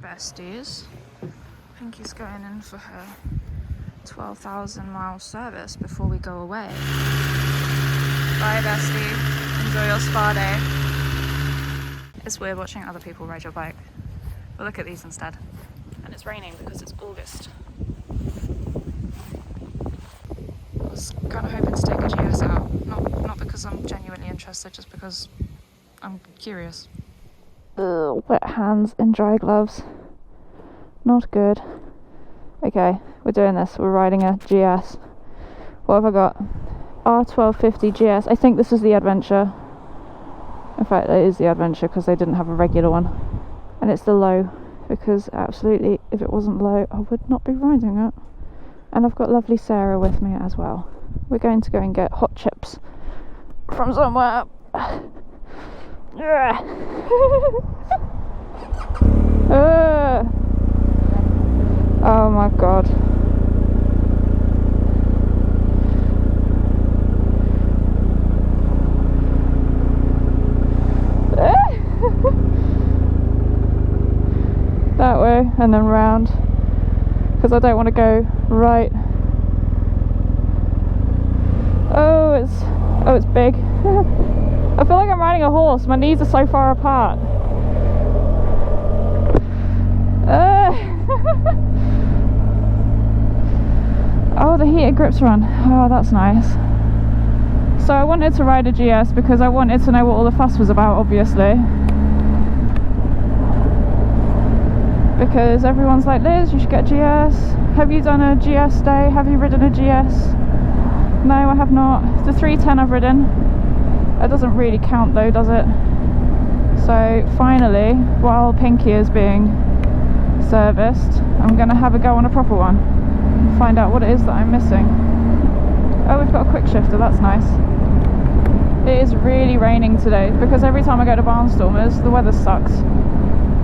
besties. Pinky's going in for her 12,000 mile service before we go away. Bye bestie, enjoy your spa day. It's weird watching other people ride your bike, but look at these instead. And it's raining because it's August. I was kind of hoping to take a GS out, not because I'm genuinely interested, just because I'm curious. Ugh, wet hands in dry gloves. Not good. Okay, we're doing this. We're riding a GS. What have I got? R1250GSA. I think this is the Adventure. In fact, it is the Adventure because they didn't have a regular one. And it's the low, because absolutely, if it wasn't low, I would not be riding it. And I've got lovely Sarah with me as well. We're going to go and get hot chips from somewhere. Oh my god. That way and then round, because I don't want to go right. Oh, it's big. I feel like I'm riding a horse. My knees are so far apart. Oh, the heated grips are on. Oh, that's nice. So I wanted to ride a GS because I wanted to know what all the fuss was about, obviously. Because everyone's like, Liz, you should get GS. Have you done a GS day? Have you ridden a GS? No, I have not. The 310 I've ridden. That doesn't really count though, does it? So finally, while Pinky is being serviced, I'm going to have a go on a proper one and find out what it is that I'm missing. Oh, we've got a quick shifter, that's nice. It is really raining today because every time I go to Bahnstormers the weather sucks.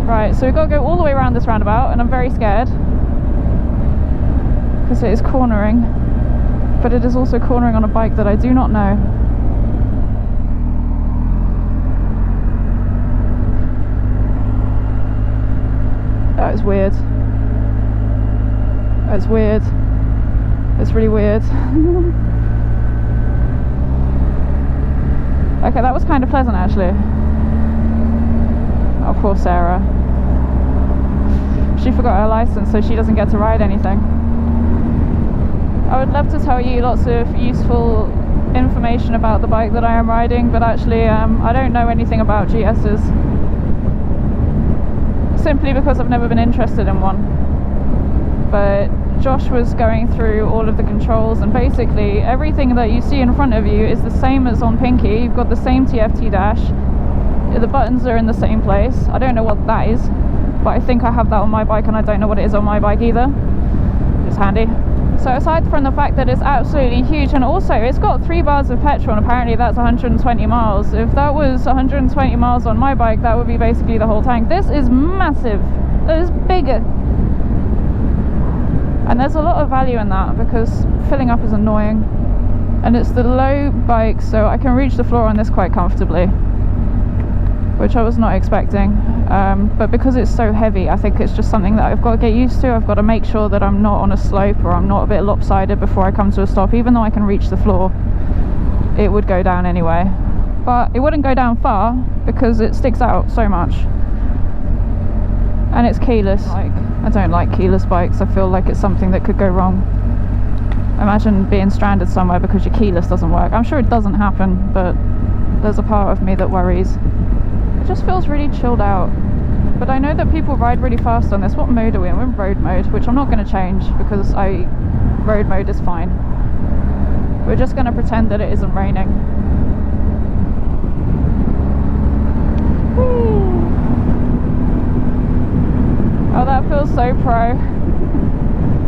Right, so we've got to go all the way around this roundabout and I'm very scared because it is cornering, but it is also cornering on a bike that I do not know. That is weird. That's weird. It's really weird. Okay, that was kind of pleasant actually. Oh, poor Sarah. She forgot her license, so she doesn't get to ride anything. I would love to tell you lots of useful information about the bike that I am riding, but actually I don't know anything about GS's. Simply because I've never been interested in one. But Josh was going through all of the controls, and basically everything that you see in front of you is the same as on Pinky. You've got the same TFT dash, the buttons are in the same place. I don't know what that is, but I think I have that on my bike and I don't know what it is on my bike either. It's handy. So aside from the fact that it's absolutely huge, and also it's got 3 bars of petrol and apparently that's 120 miles. If that was 120 miles on my bike, that would be basically the whole tank. This is massive. It is bigger. And there's a lot of value in that because filling up is annoying. And it's the low bike, so I can reach the floor on this quite comfortably, which I was not expecting. But because it's so heavy, I think it's just something that I've got to get used to. I've got to make sure that I'm not on a slope or I'm not a bit lopsided before I come to a stop. Even though I can reach the floor, it would go down anyway. But it wouldn't go down far because it sticks out so much. And it's keyless. I don't like keyless bikes. I feel like it's something that could go wrong. Imagine being stranded somewhere because your keyless doesn't work. I'm sure it doesn't happen, but there's a part of me that worries. It just feels really chilled out. But I know that people ride really fast on this. What mode are we in? We're in road mode, which I'm not going to change because road mode is fine. We're just going to pretend that it isn't raining. Whee! Oh, that feels so pro.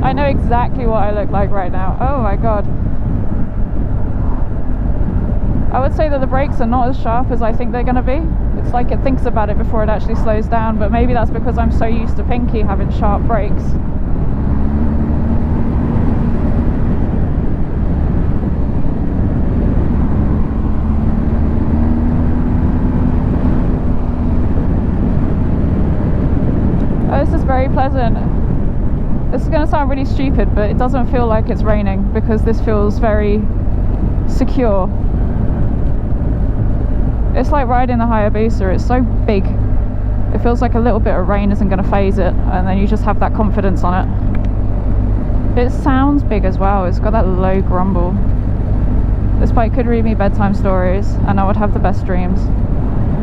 I know exactly what I look like right now. Oh my god. I would say that the brakes are not as sharp as I think they're going to be. It's like it thinks about it before it actually slows down, but maybe that's because I'm so used to Pinky having sharp brakes. this is very pleasant. This is going to sound really stupid, but it doesn't feel like it's raining because this feels very secure. It's like riding the Hayabusa. It's so big. It feels like a little bit of rain isn't going to phase it, and then you just have that confidence on it. It sounds big as well. It's got that low grumble. This bike could read me bedtime stories and I would have the best dreams.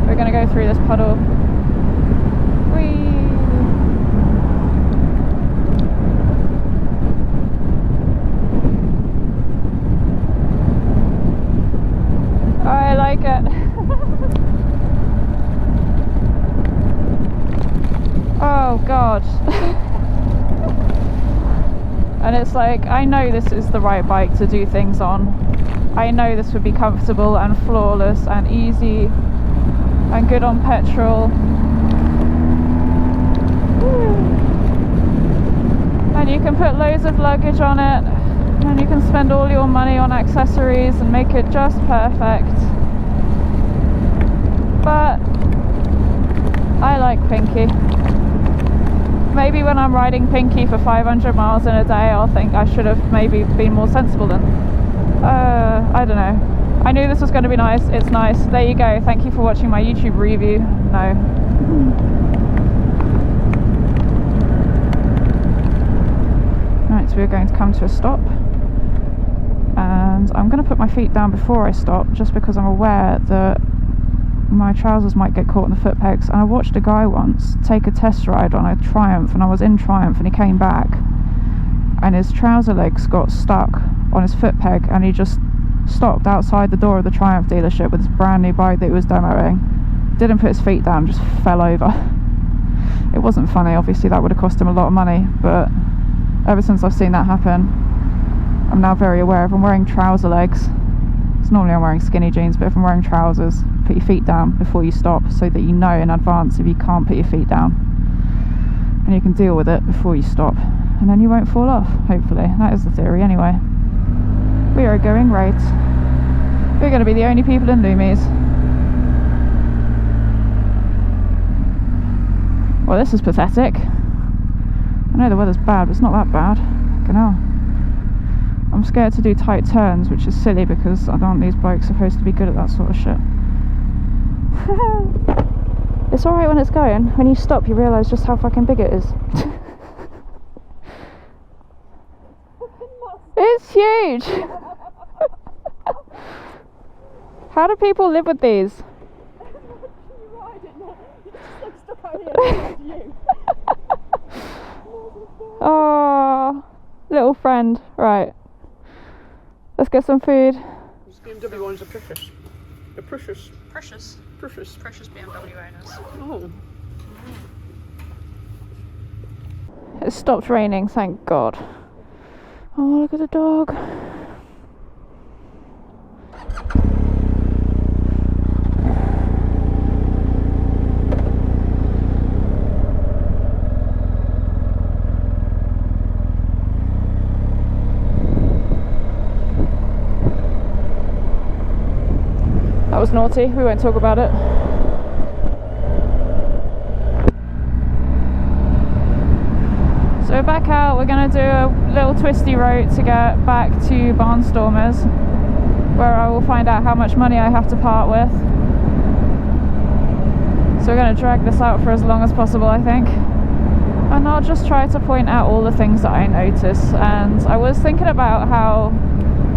We're going to go through this puddle. Whee! I like it. Oh god. And it's like, I know this is the right bike to do things on. I know this would be comfortable and flawless and easy and good on petrol. And you can put loads of luggage on it, and you can spend all your money on accessories and make it just perfect. But I like Pinky. Maybe when I'm riding Pinky for 500 miles in a day, I'll think I should have maybe been more sensible then. I don't know. I knew this was going to be nice. It's nice. There you go. Thank you for watching my YouTube review. No. Right, so we're going to come to a stop. And I'm going to put my feet down before I stop, just because I'm aware that my trousers might get caught in the foot pegs. And I watched a guy once take a test ride on a Triumph, and I was in Triumph, and he came back and his trouser legs got stuck on his foot peg, and he just stopped outside the door of the Triumph dealership with his brand new bike that he was demoing, didn't put his feet down, just fell over. It wasn't funny, obviously that would have cost him a lot of money, but ever since I've seen that happen, I'm now very aware. If I'm wearing trouser legs, it's normally I'm wearing skinny jeans, but if I'm wearing trousers, put your feet down before you stop, so that you know in advance if you can't put your feet down, and you can deal with it before you stop, and then you won't fall off, hopefully. That is the theory anyway. We are going right. We're going to be the only people in Loomies. Well, this is pathetic. I know the weather's bad, but it's not that bad. Fucking hell. I'm scared to do tight turns, which is silly because aren't these blokes supposed to be good at that sort of shit? It's alright when it's going. When you stop, you realise just how fucking big it is. It's huge! How do people live with these? Oh, little friend. Right. Let's get some food. These BMW ones are precious. They're precious. Precious? Precious. Precious BMW owners. Oh. It stopped raining, thank God. Oh, look at the dog. That was naughty, we won't talk about it. So we're back out, we're going to do a little twisty route to get back to Bahnstormers, where I will find out how much money I have to part with. So we're going to drag this out for as long as possible, I think. And I'll just try to point out all the things that I notice. And I was thinking about how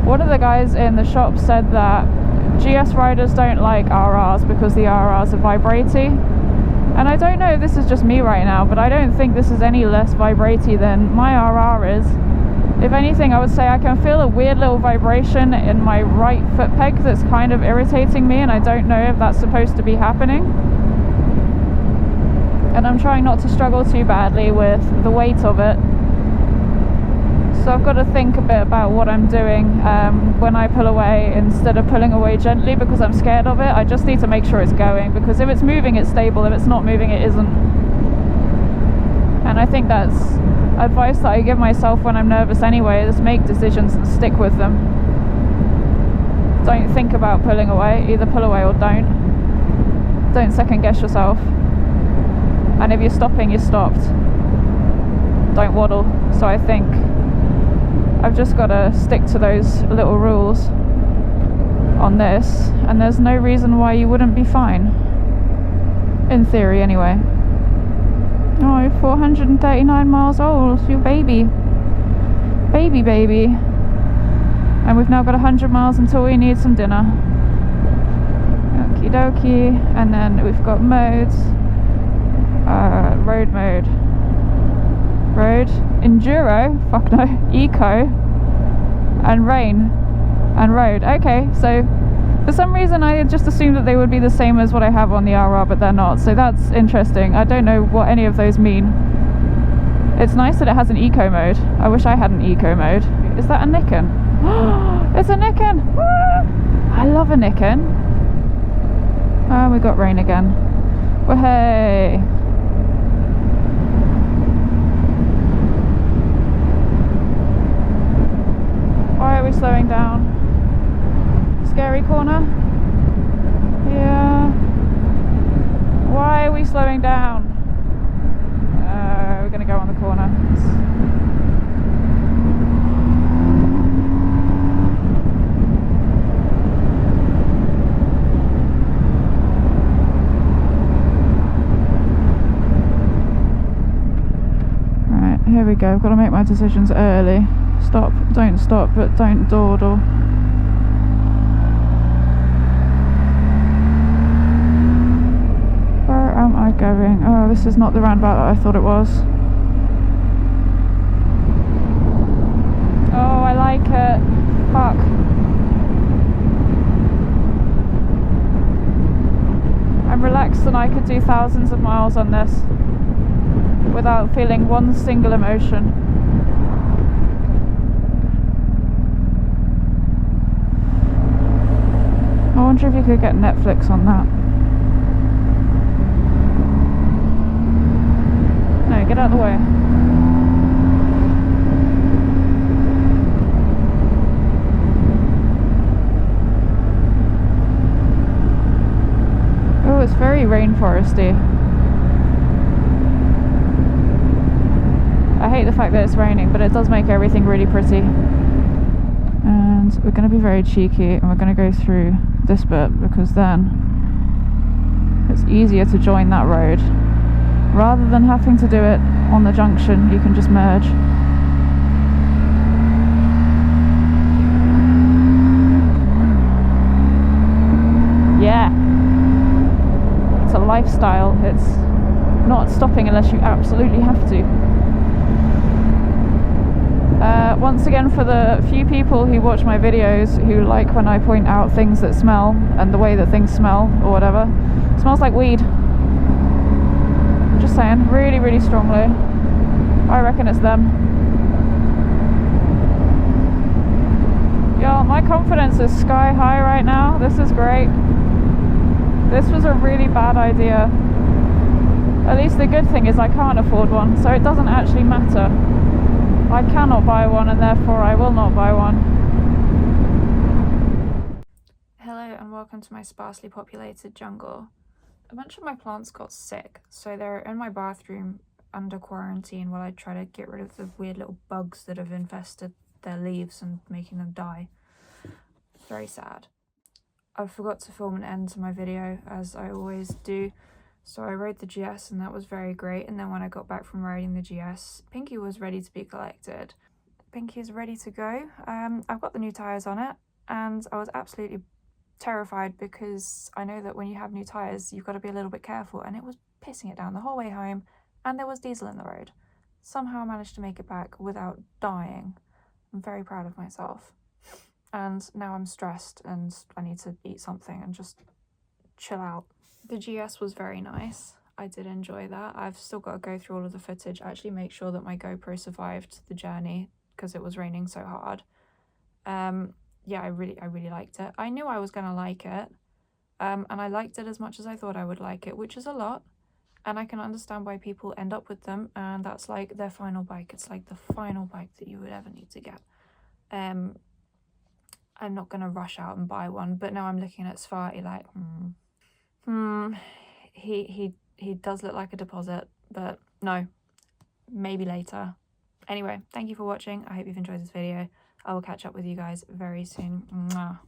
one of the guys in the shop said that GS riders don't like RRs because the RRs are vibraty. And I don't know if this is just me right now, but I don't think this is any less vibraty than my RR is. If anything, I would say I can feel a weird little vibration in my right foot peg that's kind of irritating me, and I don't know if that's supposed to be happening. And I'm trying not to struggle too badly with the weight of it. So I've got to think a bit about what I'm doing when I pull away, instead of pulling away gently because I'm scared of it. I just need to make sure it's going, because if it's moving, it's stable. If it's not moving, it isn't. And I think that's advice that I give myself when I'm nervous anyway, is make decisions and stick with them. Don't think about pulling away. Either pull away or don't. Don't second guess yourself. And if you're stopping, you're stopped. don't waddle. So I think I've just got to stick to those little rules on this, and there's no reason why you wouldn't be fine. In theory, anyway. Oh, 439 miles old, your baby. Baby. And we've now got 100 miles until we need some dinner. Okie dokie. And then we've got modes. Road mode. Road. Enduro. Fuck no. Eco. And rain. And road. Okay, so for some reason I just assumed that they would be the same as what I have on the RR, but they're not. So that's interesting. I don't know what any of those mean. It's nice that it has an eco mode. I wish I had an eco mode. Is that a Nikon? It's a Nikon! I love a Nikon. Oh, we got rain again. Well, hey. Why are we slowing down? Scary corner? Yeah. Why are we slowing down? We're going to go on the corner. Right, here we go. I've got to make my decisions early. Stop, don't stop, but don't dawdle. Where am I going? Oh, this is not the roundabout that I thought it was. Oh, I like it. Fuck. I'm relaxed and I could do thousands of miles on this without feeling one single emotion. I wonder if you could get Netflix on that. No, get out of the way. Oh, it's very rainforesty. I hate the fact that it's raining, but it does make everything really pretty. And we're going to be very cheeky, and we're going to go through this bit, because then it's easier to join that road. Rather than having to do it on the junction, you can just merge. Yeah. It's a lifestyle. It's not stopping unless you absolutely have to. Once again, for the few people who watch my videos who like when I point out things that smell and the way that things smell or whatever, it smells like weed. Just saying, really, really strongly. I reckon it's them. Yo, my confidence is sky high right now. This is great. This was a really bad idea. At least the good thing is I can't afford one, so it doesn't actually matter. I cannot buy one, and therefore I will not buy one. Hello and welcome to my sparsely populated jungle. A bunch of my plants got sick, so they're in my bathroom under quarantine while I try to get rid of the weird little bugs that have infested their leaves and making them die. Very sad. I forgot to film an end to my video, as I always do. So I rode the GS and that was very great, and then when I got back from riding the GS, Pinky was ready to be collected. Pinky is ready to go. I've got the new tyres on it, and I was absolutely terrified because I know that when you have new tyres you've got to be a little bit careful, and it was pissing it down the whole way home, and there was diesel in the road. Somehow I managed to make it back without dying. I'm very proud of myself. And now I'm stressed and I need to eat something and just chill out. The GS was very nice. I did enjoy that. I've still got to go through all of the footage, actually make sure that my GoPro survived the journey because it was raining so hard. Yeah, I really liked it. I knew I was going to like it, and I liked it as much as I thought I would like it, which is a lot, and I can understand why people end up with them, and that's like their final bike. It's like the final bike that you would ever need to get. I'm not going to rush out and buy one, but now I'm looking at Svarty like, he does look like a deposit, but no, maybe later. Anyway, thank you for watching. I hope you've enjoyed this video. I will catch up with you guys very soon. Mwah.